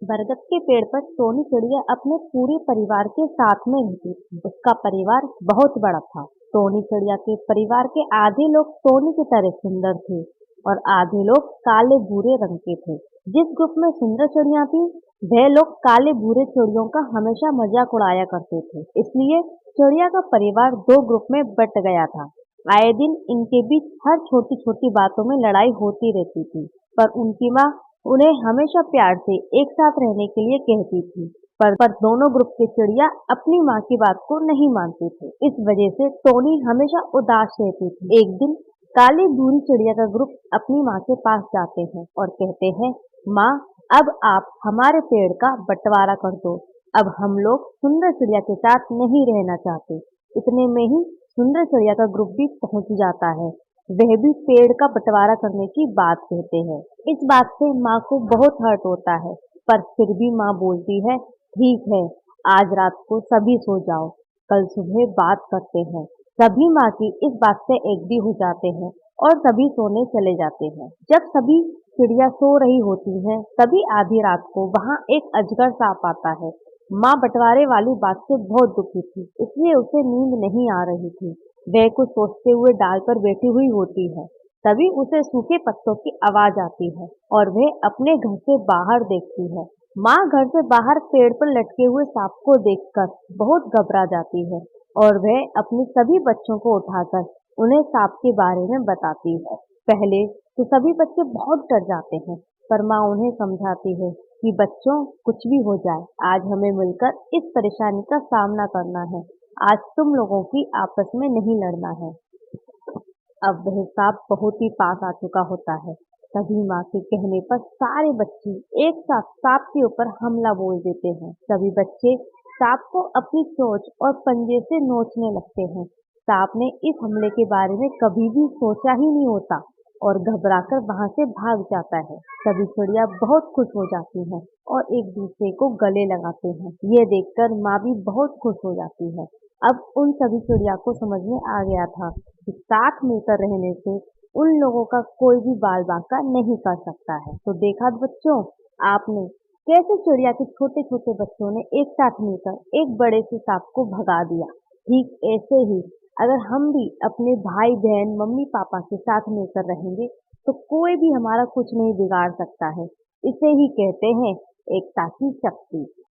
बरगद के पेड़ पर सोनी चिड़िया अपने पूरे परिवार के साथ में रहती थी। उसका परिवार बहुत बड़ा था। सोनी चिड़िया के परिवार के आधे लोग सोनी की तरह सुंदर थे और आधे लोग काले भूरे रंग के थे। जिस ग्रुप में सुंदर चिड़िया थी, वह लोग काले भूरे चिड़ियों का हमेशा मजाक उड़ाया करते थे। इसलिए चिड़िया का परिवार दो ग्रुप में बट गया था। आए दिन इनके बीच हर छोटी छोटी बातों में लड़ाई होती रहती थी, पर उनकी माँ उन्हें हमेशा प्यार से एक साथ रहने के लिए कहती थी। पर दोनों ग्रुप के चिड़िया अपनी माँ की बात को नहीं मानते थे। इस वजह से टोनी हमेशा उदास रहती थी। एक दिन काली भूरी चिड़िया का ग्रुप अपनी माँ के पास जाते हैं और कहते हैं, माँ, अब आप हमारे पेड़ का बंटवारा कर दो। अब हम लोग सुंदर चिड़िया के साथ नहीं रहना चाहते। इतने में ही सुंदर चिड़िया का ग्रुप भी पहुंच जाता है। वह भी पेड़ का बंटवारा करने की बात कहते हैं। इस बात से माँ को बहुत हर्ट होता है, पर फिर भी माँ बोलती है, ठीक है, आज रात को सभी सो जाओ, कल सुबह बात करते हैं। सभी माँ की इस बात से एग्री हो जाते हैं और सभी सोने चले जाते हैं। जब सभी चिड़िया सो रही होती हैं, तभी आधी रात को वहाँ एक अजगर सांप आता है। माँ बंटवारे वाली बात से बहुत दुखी थी, इसलिए उसे नींद नहीं आ रही थी। वह कुछ सोचते हुए डाल पर बैठी हुई होती है। तभी उसे सूखे पत्तों की आवाज आती है और वह अपने घर से बाहर देखती है। माँ घर से बाहर पेड़ पर लटके हुए सांप को देखकर बहुत घबरा जाती है और वह अपने सभी बच्चों को उठाकर उन्हें सांप के बारे में बताती है। पहले तो सभी बच्चे बहुत डर जाते हैं, पर माँ उन्हें समझाती है कि बच्चों, कुछ भी हो जाए, आज हमें मिलकर इस परेशानी का सामना करना है। आज तुम लोगों की आपस में नहीं लड़ना है। अब वह सांप बहुत ही पास आ चुका होता है। तभी माँ के कहने पर सारे बच्चे एक साथ सांप के ऊपर हमला बोल देते हैं। सभी बच्चे सांप को अपनी चोंच और पंजे से नोचने लगते हैं। सांप ने इस हमले के बारे में कभी भी सोचा ही नहीं होता और घबराकर वहां से भाग जाता है। सभी चिड़िया बहुत खुश हो जाती हैं और एक दूसरे को गले लगाते हैं। ये देखकर माँ भी बहुत खुश हो जाती है। अब उन सभी चिड़िया को समझ में आ गया था कि साथ मिलकर रहने से उन लोगों का कोई भी बाल बांका नहीं कर सकता है। तो देखा बच्चों, आपने कैसे चिड़िया के छोटे छोटे बच्चों ने एक साथ मिलकर एक बड़े से सांप को भगा दिया। ठीक ऐसे ही अगर हम भी अपने भाई बहन मम्मी पापा के साथ मिलकर रहेंगे, तो कोई भी हमारा कुछ नहीं बिगाड़ सकता है। इसे ही कहते हैं एकता की शक्ति।